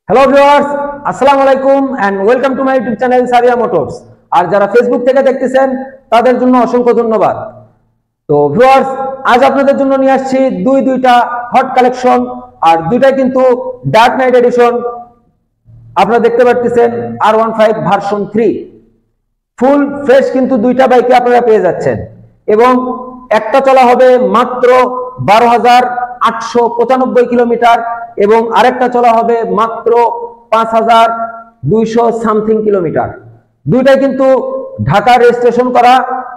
Hello viewers, আসসালামু আলাইকুম and welcome to my YouTube channel Sabia Motors. আর যারা ফেসবুক থেকে দেখতেছেন তাদের জন্য অসংখ্য ধন্যবাদ। তো ভিউয়ার্স, আজ আপনাদের জন্য নিয়ে আসছি দুইটা হট কালেকশন, আর দুইটাই কিন্তু ডার্ক নাইট এডিশন। আপনারা দেখতে পাচ্ছেন R15 ভার্সন 3 ফুল ফ্রেশ কিন্তু দুইটা বাইকে আপনারা পেয়ে যাচ্ছেন, এবং একটা চলা হবে মাত্র 12,895 কিলোমিটার এবং আরেকটা চলা হবে মাত্র 5,200 সামথিং কিলোমিটার। দুইটাই কিন্তু ঢাকা রেজিস্ট্রেশন করা,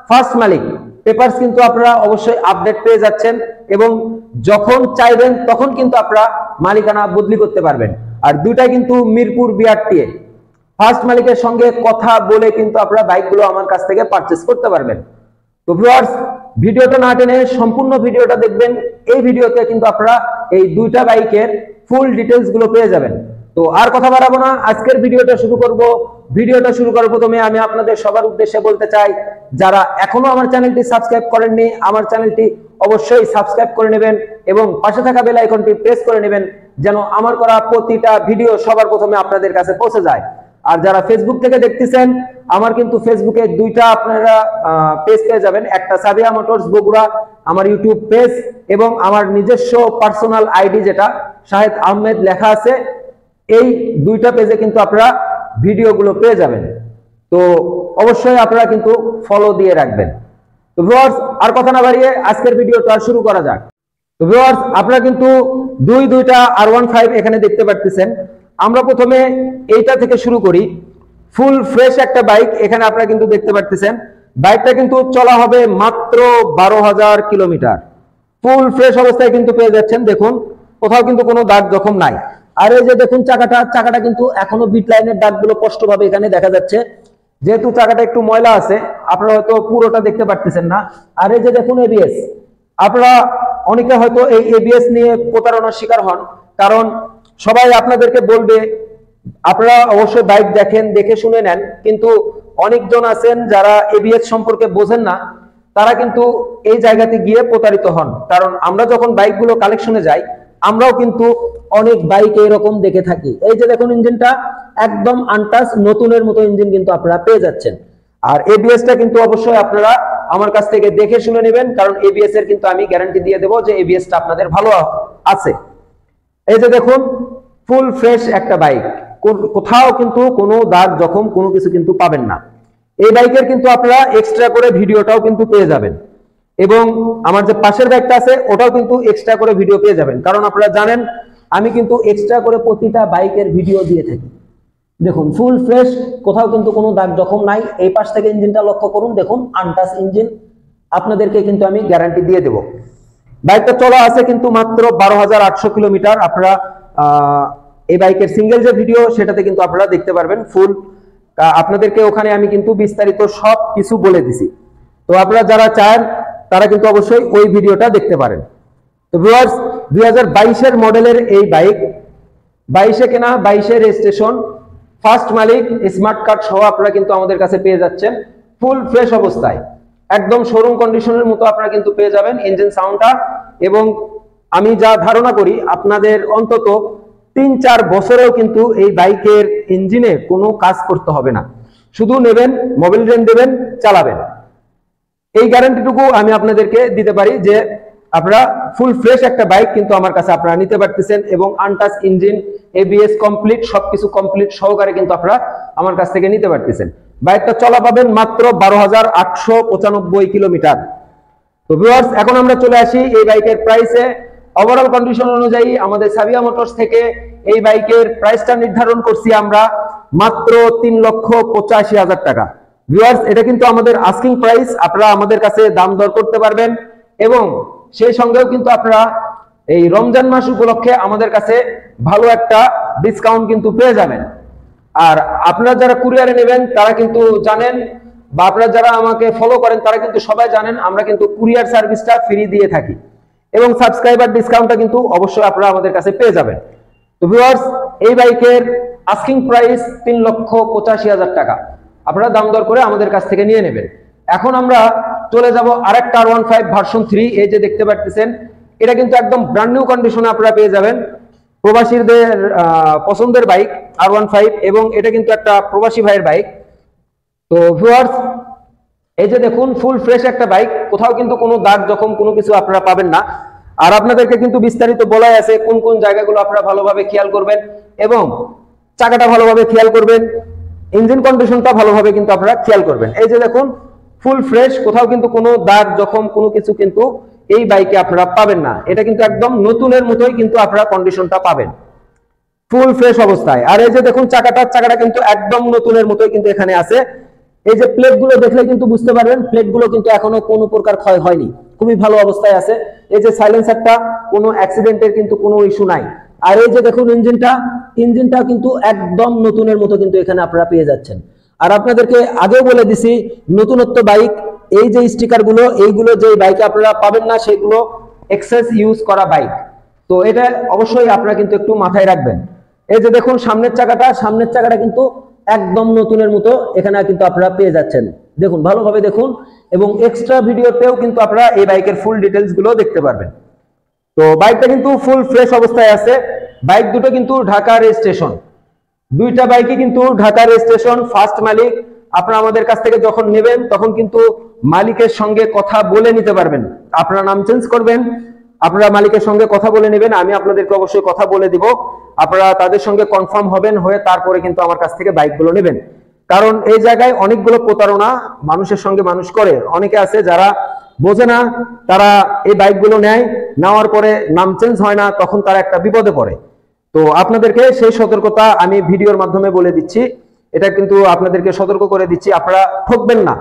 ফার্স্ট মালিক। পেপারস কিন্তু আপনারা অবশ্যই আপডেট পেয়ে যাচ্ছেন, এবং যখন চাইবেন তখন কিন্তু আপনারা মালিকানা বদলি করতে পারবেন। আর দুইটাই কিন্তু মিরপুর বিআরটিএ ফার্স্ট মালিকের সঙ্গে কথা বলে কিন্তু আপনারা বাইকগুলো আমার কাছ থেকে পারচেজ করতে পারবেন। তো ভিউয়ার্স, ভিডিওটা না টেনে সম্পূর্ণ ভিডিওটা দেখবেন। এই ভিডিওতে কিন্তু আপনারা এই দুইটা বাইকের ফুল ডিটেইলস গুলো পেয়ে যাবেন। তো আর কথা বাড়াবো না, আজকের ভিডিওটা শুরু করব। ভিডিওটা শুরু করার প্রথমে আমি আপনাদের সবার উদ্দেশ্যে বলতে চাই, যারা এখনো আমার চ্যানেলটি সাবস্ক্রাইব করেননি, আমার চ্যানেলটি অবশ্যই সাবস্ক্রাইব করে নেবেন এবং পাশে থাকা বেল আইকনটি প্রেস করে নেবেন, যেন আমার করা প্রতিটা ভিডিও সবার প্রথমে আপনাদের কাছে পৌঁছে যায়। আর যারা ফেসবুক থেকে দেখতেছেন, আমার কিন্তু ফেসবুকে দুইটা আপনারা পেজ পেয়ে যাবেন, একটা সাবিয়া মোটরস বগুড়া আমার ইউটিউব পেজ, এবং আমার নিজস্ব পার্সোনাল আইডি যেটা শাহেদ আহমেদ লেখা আছে। এই দুইটা পেজে কিন্তু আপনারা ভিডিওগুলো পেয়ে যাবেন। তো অবশ্যই আপনারা কিন্তু ফলো দিয়ে রাখবেন। তো ভিউয়ার্স, আর কথা না বাড়িয়ে আজকের ভিডিওটা শুরু করা যাক। তো ভিউয়ার্স, আপনারা কিন্তু দুইটা R15 এখানে দেখতে পাচ্ছেন। আমরা প্রথমে এইটা থেকে শুরু করি। ফুল ফ্রেশ একটা বাইক এখানে আপনারা কিন্তু দেখতে পাচ্ছেন। বাইকটা কিন্তু চলা হবে মাত্র 12,000 কিলোমিটার। ফুল ফ্রেশ অবস্থায় কিন্তু পেয়ে যাচ্ছেন। দেখুন, কোথাও কিন্তু কোনো দাগ জখম নাই। আর এই যে দেখুন চাকাটা কিন্তু এখনো বিট লাইনের দাগগুলো স্পষ্টভাবে এখানে দেখা যাচ্ছে। যেহেতু চাকাটা একটু ময়লা আছে, আপনারা হয়তো পুরোটা দেখতে পাচ্ছেন না। আর এই যে দেখুন এবিএস, আপনারা অনেকে হয়তো এই এবিএস নিয়ে প্রতারণার শিকার হন, কারণ সবাই আপনাদেরকে বলবে আপনারা অবশ্যই বাইক দেখেন, দেখে শুনে নেন, কিন্তু অনেকজন আছেন যারা এবিএস সম্পর্কে বোঝেন না, তারা কিন্তু এই জায়গাতে গিয়ে প্রতারিত হন। কারণ আমরা যখন বাইকগুলো কালেকশনে যাই, আমরাও কিন্তু অনেক বাইক এরকম দেখে থাকি। এই যে দেখুন ইঞ্জিনটা একদম আনটাচ নতুনের মতো ইঞ্জিন কিন্তু আপনারা পেয়ে যাচ্ছেন। আর এবিএসটা কিন্তু অবশ্যই আপনারা আমার কাছ থেকে দেখে শুনে নেবেন, কারণ এবিএস এর কিন্তু আমি গ্যারান্টি দিয়ে দেবো যে এবিএসটা আপনাদের ভালো আছে। এই যে দেখুন ফুল ফ্রেশ একটা বাইক, কোথাও কিন্তু কোনো দাগ জখম কোনো কিছু কিন্তু পাবেন না। এই বাইকের কিন্তু আপনারা এক্সট্রা করে ভিডিওটাও কিন্তু পেয়ে যাবেন, এবং আমার যে পাশের বাইকটা আছে ওটাও কিন্তু এক্সট্রা করে ভিডিও পেয়ে যাবেন, কারণ আপনারা জানেন আমি কিন্তু এক্সট্রা করে প্রতিটা বাইকের ভিডিও দিয়ে থাকি। দেখুন ফুল ফ্রেশ, কোথাও কিন্তু কোনো দাগ জখম নাই। এই পাশ থেকে ইঞ্জিনটা লক্ষ্য করুন, দেখুন আনটাচ ইঞ্জিন, আপনাদেরকে কিন্তু আমি গ্যারান্টি দিয়ে দেব। বাইকটা চলা আছে কিন্তু মাত্র 12,800 কিলোমিটার। আপনারা এই বাইকের সিঙ্গেল যে ভিডিও সেটাতে কিন্তু আপনারা দেখতে পারবেন ফুল। আপনাদেরকে ওখানে আমি কিন্তু বিস্তারিত সব কিছু বলে দিছি। তো আপনারা যারা চান তারা কিন্তু অবশ্যই ওই ভিডিওটা দেখতে পারেন। তো ভিউয়ার্স, 2022 মডেলের এই বাইক, 22 কেনা, 22 রেজিস্ট্রেশন, ফার্স্ট মালিক, স্মার্ট কার্ড সহ আপনারা কিন্তু আমাদের কাছে পেয়ে যাচ্ছেন ফুল ফ্রেশ অবস্থায়, একদম শোরুম কন্ডিশনের মতো আপনারা কিন্তু পেয়ে যাবেন ইঞ্জিন সাউন্ডটা। এবং আমি যা ধারণা করি আপনাদের অন্তত 3-4 বছরেও কিন্তু এই বাইকের ইঞ্জিনে কোনো কাজ করতে হবে না, শুধু নেবেন, মোবিল রেন দেবেন, চালাবেন। এই গ্যারান্টিটুকু আমি আপনাদেরকে দিতে পারি যে আপনারা ফুল ফ্রেশ একটা বাইক কিন্তু আমার কাছে আপনারা নিতে পারতেছেন, এবং আনটাচ ইঞ্জিন, এবিএস কমপ্লিট, সবকিছু কমপ্লিট সহকারে কিন্তু আপনারা আমার কাছ থেকে নিতে পারতেছেন। বাইকটা চলা পাবেন মাত্র 12,895 কিলোমিটার। তো ভিউয়ার্স, এখন আমরা চলে আসি এই বাইকের প্রাইসে। ওভারঅল কন্ডিশন অনুযায়ী আমাদের সাবিয়া মোটরস থেকে এই বাইকের প্রাইসটা নির্ধারণ করছি আমরা মাত্র 3,85,000 টাকা। ভিউয়ার্স, এটা কিন্তু আমাদের আস্কিং প্রাইস, আপনারা আমাদের কাছে দাম দর করতে পারবেন, এবং সেই সঙ্গেও কিন্তু আপনারা এই রমজান মাস উপলক্ষে আমাদের কাছে ভালো একটা ডিসকাউন্ট কিন্তু পেয়ে যাবেন। আর আপনারা যারা কুরিয়ারে নেবেন তারা কিন্তু জানেন, বা আপনারা যারা আমাকে ফলো করেন তারা কিন্তু সবাই জানেন, আমরা কিন্তু কুরিয়ার সার্ভিসটা ফ্রি দিয়ে থাকি, এবং সাবস্ক্রাইবার ডিসকাউন্টটা কিন্তু অবশ্যই আপনারা আমাদের কাছে পেয়ে যাবেন। তো ভিউয়ার্স, এই বাইকের আস্কিং প্রাইস 3,85,000 টাকা। আপনারা দাম দর করে আমাদের কাছ থেকে নিয়ে নেবেন। এখন আমরা চলে যাব আরেকটা R15 ভার্সন 3। এই যে দেখতে পাচ্ছেন, এটা কিন্তু একদম ব্র্যান্ড নিউ কন্ডিশনে আপনারা পেয়ে যাবেন। প্রবাসীদের পছন্দের বাইক R15 এবং এটা কিন্তু একটা প্রবাসী ভাইয়ের বাইক। তো ভিউয়ার্স, এই যে দেখুন ফুল ফ্রেশ একটা বাইক, কোথাও কিন্তু কোনো দাগ জখম কোনো কিছু আপনারা পাবেন না। আর আপনাদেরকে কিন্তু বিস্তারিত বলাই আছে কোন কোন জায়গাগুলো আপনারা ভালোভাবে খেয়াল করবেন এবং চাকাটা ভালোভাবে খেয়াল করবেন, ইঞ্জিন কন্ডিশনটা ভালোভাবে কিন্তু আপনারা খেয়াল করবেন। এই যে দেখুন ফুল ফ্রেশ, কোথাও কিন্তু কোনো দাগ জখম কোনো কিছু কিন্তু এই বাইকে আপনারা পাবেন না। এটা কিন্তু একদম নতুনের মতোই কিন্তু আপনারা কন্ডিশনটা পাবেন ফুল ফ্রেশ অবস্থায়। আর এই যে দেখুন চাকাটা কিন্তু একদম নতুনের মতোই কিন্তু এখানে আছে। এই যে প্লেট গুলো দেখলে কিন্তু বুঝতে পারবেন প্লেট গুলো কিন্তু এখনো কোনো প্রকার ক্ষয় হয়নি, খুবই ভালো অবস্থায় আছে। এই যে সাইলেন্সারটা কোনো অ্যাক্সিডেন্টের কিন্তু কোনো ইস্যু নাই। আর এই যে দেখুন ইঞ্জিনটা কিন্তু একদম নতুনের মতো কিন্তু এখানে আপনারা পেয়ে যাচ্ছেন। আর আপনাদেরকে আগেও বলে দিছি নতুনত্ব বাইক, এই যে স্টিকার গুলো এইগুলো যে বাইকে আপনারা পাবেন না সেগুলো এক্সেস ইউজ করা বাইক। তো এটা অবশ্যই আপনারা কিন্তু একটু মাথায় রাখবেন। এই যে দেখুন সামনের চাকাটা কিন্তু একদম নতুনের মতো এখানে কিন্তু আপনারা পেয়ে যাচ্ছেন। দেখুন ভালোভাবে দেখুন এবং এক্সট্রা ভিডিওতেও কিন্তু আপনারা এই বাইকের ফুল ডিটেলস গুলো দেখতে পারবেন। তো বাইকটা কিন্তু ফুল ফ্রেশ অবস্থায় আছে। বাইক দুটো কিন্তু ঢাকা রেজিস্ট্রেশন, দুইটা বাইকই কিন্তু ঢাকা রেজিস্ট্রেশন। ফার্স্ট মালিক, আপনারা আমাদের কাছ থেকে যখন নেবেন তখন কিন্তু মালিকের সঙ্গে কথা বলে নিতে পারবেন। আপনারা নাম চেঞ্জ করবেন, আপনারা মালিকের সঙ্গে কথা বলে নেবেন, আমি আপনাদেরকে অবশ্যই কথা বলে দিব। আপনারা তাদের সঙ্গে কনফার্ম হবেন, হয়ে তারপরে কিন্তু আমার কাছ থেকে বাইকগুলো নেবেন। কারণ এই জায়গায় অনেকগুলো প্রতারণা মানুষের সঙ্গে মানুষ করে। অনেকে আছে যারা বোঝে না, তারা এই বাইকগুলো নেওয়ার পরে নাম চেঞ্জ হয় না, তখন তারা একটা বিপদে পড়ে। তো আপনাদেরকে সেই সতর্কতা আমি ভিডিওর মাধ্যমে বলে দিচ্ছি, এটা কিন্তু আপনাদেরকে সতর্ক করে দিচ্ছি, আপনারা ঠকবেন না।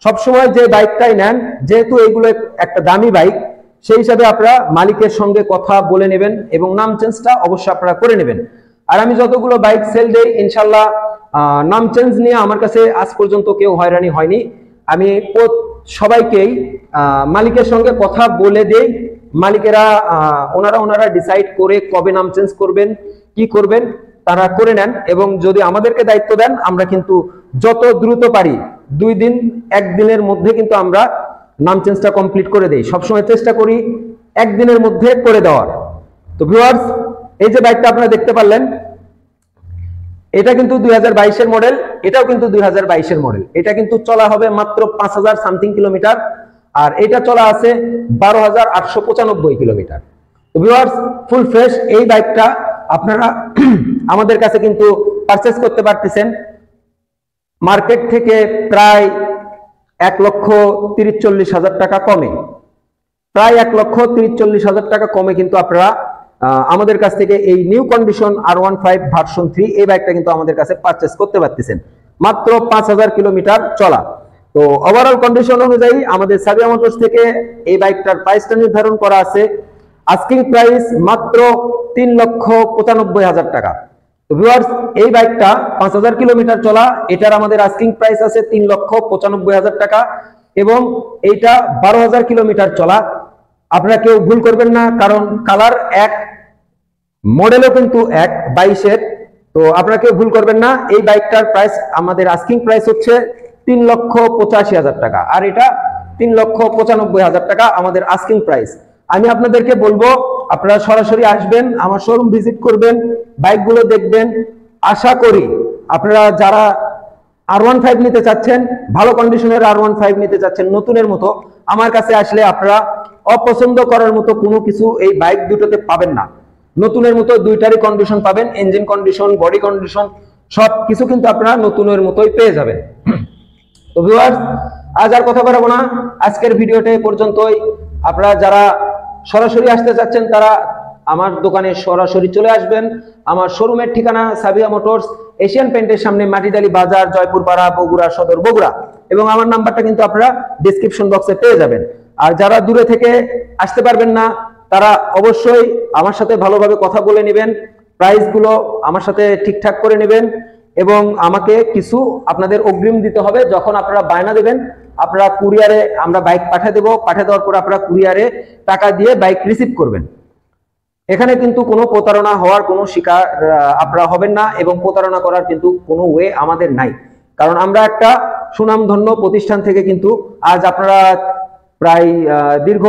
সবসময় যে বাইকটাই নেন, যেহেতু এইগুলো একটা দামি বাইক, সেই হিসাবে আপনারা মালিকের সঙ্গে কথা বলে নেবেন এবং নাম চেঞ্জটা অবশ্যই আপনারা করে নেবেন। আর আমি যতগুলো বাইক সেল দেই ইনশাল্লাহ নাম চেঞ্জ নিয়ে আমার কাছে আজ পর্যন্ত কেউ হয়রানি হয়নি। আমি সবাইকেই মালিকের সঙ্গে কথা বলে দেই, মালিকেরা ওনারা ডিসাইড করে কবে নাম চেঞ্জ করবেন কি করবেন তারা করে নেন। এবং যদি আমাদেরকে দায়িত্ব দেন আমরা কিন্তু যত দ্রুত পারি 2 দিন 1 দিনের মধ্যে কিন্তু আমরা নাম চেঞ্জটা কমপ্লিট করে দেই। সবসময় চেষ্টা করি 1 দিনের মধ্যে করে দেওয়ার। তো ভিউয়ার্স, এই যে বাইকটা আপনারা দেখতে পারলেন, এটা কিন্তু 2022 এর মডেল, এটাও কিন্তু 2022 এর মডেল। এটা কিন্তু চলা হবে মাত্র 5000 সামথিং কিলোমিটার, আর এটা চলা আছে 12895 কিলোমিটার। তো ভিউয়ার্স, ফুল ফ্রেশ এই বাইকটা আপনারা আমাদের কাছে কিন্তু পারচেজ করতে পারতেছেন মার্কেট থেকে প্রায় 1,30,40,000 টাকা কমে, প্রায় 1,30,40,000 টাকা কমে কিন্তু আপনারা আমাদের কাছ থেকে এই নিউ কন্ডিশন R15 ভার্সন 3 এই বাইকটা কিন্তু আমাদের কাছে পারচেজ করতে পারতেছেন মাত্র 5000 কিলোমিটার চলা। তো ওভারঅল কন্ডিশন অনুযায়ী আমাদের সাবিয়া মোটরস থেকে এই বাইকটার প্রাইসটা নির্ধারণ করা আছে, আস্কিং প্রাইস মাত্র 3,95,000 টাকা। তো ভিউয়ার্স, এই বাইকটা 5000 কিলোমিটার চলা, এটার আমাদের আস্কিং প্রাইস আছে 3,95,000 টাকা এবং এইটা 12,000 কিলোমিটার চলা। আপনারা কেউ ভুল করবেন না, কারণ কালার এক, মডেলও কিন্তু এক 22-এর। তো আপনারা কেউ ভুল করবেন না। এই বাইকটার প্রাইস আমাদের আস্কিং প্রাইস হচ্ছে 3,85,000 টাকা, আর এটা 3,95,000 টাকা আমাদের আস্কিং প্রাইস। আমি আপনাদেরকে বলবো আপনারা সরাসরি আসবেন, আমার শোরুম ভিজিট করবেন, বাইকগুলো দেখবেন। আশা করি আপনারা যারা R15 নিতে চাচ্ছেন, ভালো কন্ডিশনের R15 নিতে চাচ্ছেন নতুনের মতো, আমার কাছে আসলে আপনারা অপছন্দ করার মতো কোনো কিছু এই বাইক দুটোতে পাবেন না। নতুনের মতো দুইটারই কন্ডিশন পাবেন, ইঞ্জিন কন্ডিশন, বডি কন্ডিশন সব কিছু কিন্তু আপনারা নতুনের মতোই পেয়ে যাবেন। তো ভিউয়ার্স, আজ আর কথা বাড়াবো না, আজকের ভিডিওটা এই পর্যন্তই। আপনারা যারা সরাসরি আসতে চাচ্ছেন তারা আমার দোকানে সরাসরি চলে আসবেন। আমার শোরুমের ঠিকানা সাবিয়া মোটরস, এশিয়ান পেইন্টের সামনে, মাটিডালি বাজার, জয়পুরপাড়া, বগুড়া সদর, বগুড়া। এবং আমার নাম্বারটা কিন্তু আপনারা ডেসক্রিপশন বক্সে পেয়ে যাবেন। আর যারা দূরে থেকে আসতে পারবেন না তারা অবশ্যই আমার সাথে ভালোভাবে কথা বলে নেবেন, প্রাইসগুলো আমার সাথে ঠিকঠাক করে নেবেন এবং আমাকে কিছু আপনাদের অগ্রিম দিতে হবে। যখন আপনারা বায়না দেবেন, আপনারা কুরিয়ারে আমরা বাইক পাঠিয়ে দেবো, পাঠিয়ে দেওয়ার পর আপনারা কুরিয়ারে টাকা দিয়ে বাইক রিসিভ করবেন। এখানে কিন্তু কোনো প্রতারণা হওয়ার কোনো শিকার আপনারা হবেন না এবং প্রতারণা করার কিন্তু কোনো ওয়ে আমাদের নাই। কারণ আমরা একটা সুনামধন্য প্রতিষ্ঠান থেকে কিন্তু আজ আপনারা প্রায় দীর্ঘ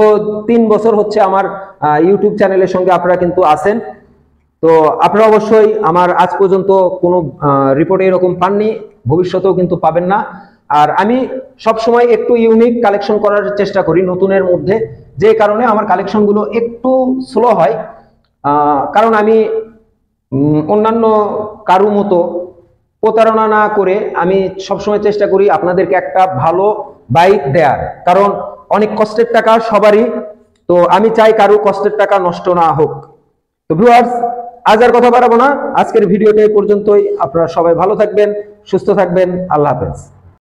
3 বছর হচ্ছে আমার ইউটিউব চ্যানেলের সঙ্গে আপনারা কিন্তু আছেন। তো আপনারা অবশ্যই আমার আজ পর্যন্ত কোনো রিপোর্টে এরকম পাননি, ভবিষ্যতেও কিন্তু পাবেন না। আর আমি সব সময় একটু ইউনিক কালেকশন করার চেষ্টা করি নতুনের মধ্যে, যে কারণে আমার কালেকশনগুলো একটু স্লো হয়। কারণ আমি অন্যান্য কারো মতো প্রতারণা না করে আমি সবসময় চেষ্টা করি আপনাদেরকে একটা ভালো বাইক দেয়ার, কারণ অনেক কষ্টের টাকা সবারই, তো আমি চাই কারো কষ্টের টাকা নষ্ট না হোক। তো ভিউয়ার্স, আজ আর কথা বাড়াবো না, আজকের ভিডিওটা এই পর্যন্তই। আপনারা সবাই ভালো থাকবেন, সুস্থ থাকবেন, আল্লাহ হাফেজ।